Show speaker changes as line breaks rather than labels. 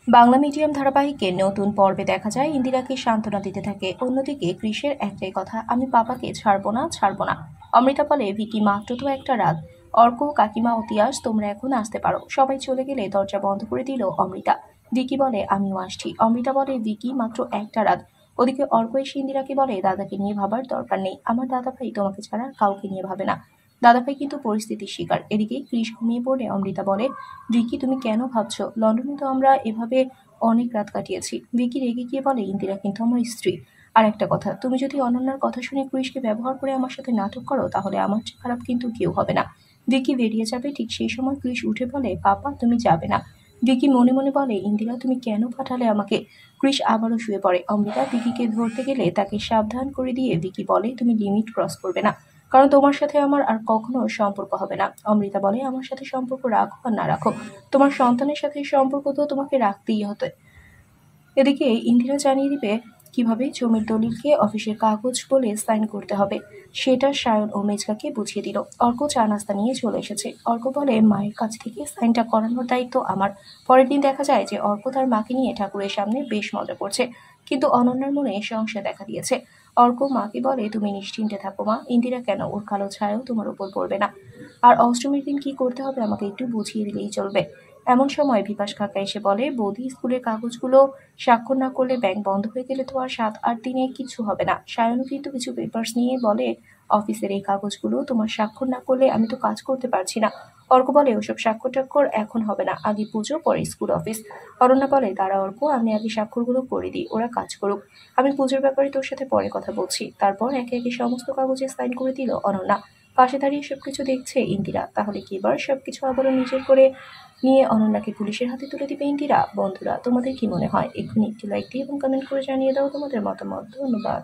Bangla medium ধারাবাহিকের নতুন পর্বে দেখা যায় ইন্দিরাকে সান্ত্বনা দিতে থাকে। অন্যদিকে কৃষের একটাই কথা, আমি পাপাকে ছাড়বো না ছাড়বো না। অমৃতা বলে, ভিকি মাত্র তো একটা রাত। অর্ক, কাকিমা ও তিয়াস তোমরা এখন আসতে পারো। সবাই চলে গেলে দরজা বন্ধ করে দিল অমৃতা। ভিকি বলে, আমিও আসছি। অমৃতা বলে, ভিকি মাত্র একটা রাত। ওদিকে অর্ক এসে ইন্দিরাকে বলে, দাদাকে নিয়ে ভাবার দরকার নেই, আমার দাদা ভাই তোমাকে ছাড়া কাউকে নিয়ে ভাবে না। দাদাভাই কিন্তু পরিস্থিতির শিকার। এদিকে কৃষ ঘুমিয়ে পড়লে অমৃতা বলে, ভিকি তুমি কেন ভাবছো? লন্ডনে তো আমরা এভাবে অনেক রাত কাটিয়েছি। ভিকি রেগে গিয়ে বলে, ইন্দিরা কিন্তু আমার স্ত্রী। আর একটা কথা, তুমি যদি অনন্যার কথা শুনে কৃষকে ব্যবহার করে আমার সাথে নাটক করো, তাহলে আমার চেয়ে খারাপ কিন্তু কেউ হবে না। ভিকি বেরিয়ে যাবে, ঠিক সেই সময় কৃষ উঠে বলে, পাপা তুমি যাবে না। ভিকি মনে মনে বলে, ইন্দিরা তুমি কেন পাঠালে আমাকে? কৃষ আবারও শুয়ে পড়ে। অমৃতা ভিকিকে ধরতে গেলে তাকে সাবধান করে দিয়ে ভিকি বলে, তুমি লিমিট ক্রস করবে না, কারণ তোমার সাথে আমার আর কখনো সম্পর্ক হবে না। অমৃতা বলে, আমার সাথে সম্পর্ক রাখো আর না রাখো, তোমার সন্তানের সাথে সম্পর্ক তো তোমাকে রাখতেই হতো। এদিকে ইন্দিরা জানিয়ে দিবে কিভাবে জমির দলিলকে অফিসের কাগজ বলে সাইন করতে হবে, সেটা সায়ন ও মেজকাকে বুঝিয়ে দিল। অর্ক চা নাস্তা নিয়ে চলে এসেছে। অর্ক বলে, মায়ের কাছ থেকে সাইনটা করানোর দায়িত্ব আমার। পরের দিন দেখা যায় যে অর্ক তার মাকে নিয়ে ঠাকুরের সামনে বেশ মজা করছে, কিন্তু অনন্যার মনে সংশয় দেখা দিয়েছে। অর্ক মাকে বলে, তুমি নিশ্চিন্তে থাকো মা, ইন্দিরা কেন, ওর কালো ছায়াও তোমার উপর পড়বে না। আর অষ্টমীর দিন কি করতে হবে আমাকে একটু বুঝিয়ে দিলেই চলবে। এমন সময় বিপাশ কাকা এসে বলে, বৌদি স্কুলের কাগজগুলো স্বাক্ষর না করলে ব্যাংক বন্ধ হয়ে গেলে তো আর 7-8 দিনে কিছু হবে না। সায়নও কিন্তু কিছু পেপার্স নিয়ে বলে, অফিসের এই কাগজগুলো তোমার স্বাক্ষর না করলে আমি তো কাজ করতে পারছি না। অর্ক বলে, ওসব স্বাক্ষর টাক্ষর এখন হবে না, আগে পুজো পরে স্কুল অফিস। অরণ্যা বলে, তারা অর্ক, আমি আগে স্বাক্ষরগুলো করে দিই, ওরা কাজ করুক। আমি পুজোর ব্যাপারে তোর সাথে পরে কথা বলছি। তারপর একে একে সমস্ত কাগজে সাইন করে দিল অনন্যা। পাশে দাঁড়িয়ে সবকিছু দেখছে ইন্দিরা। তাহলে কি এবার সবকিছু আবারও নিজের করে নিয়ে অনন্যাকে পুলিশের হাতে তুলে দিবে ইন্দিরা? বন্ধুরা, তোমাদের কি মনে হয়? এক্ষুনি একটি লাইক দিয়ে এবং কমেন্ট করে জানিয়ে দাও তোমাদের মতামত। ধন্যবাদ।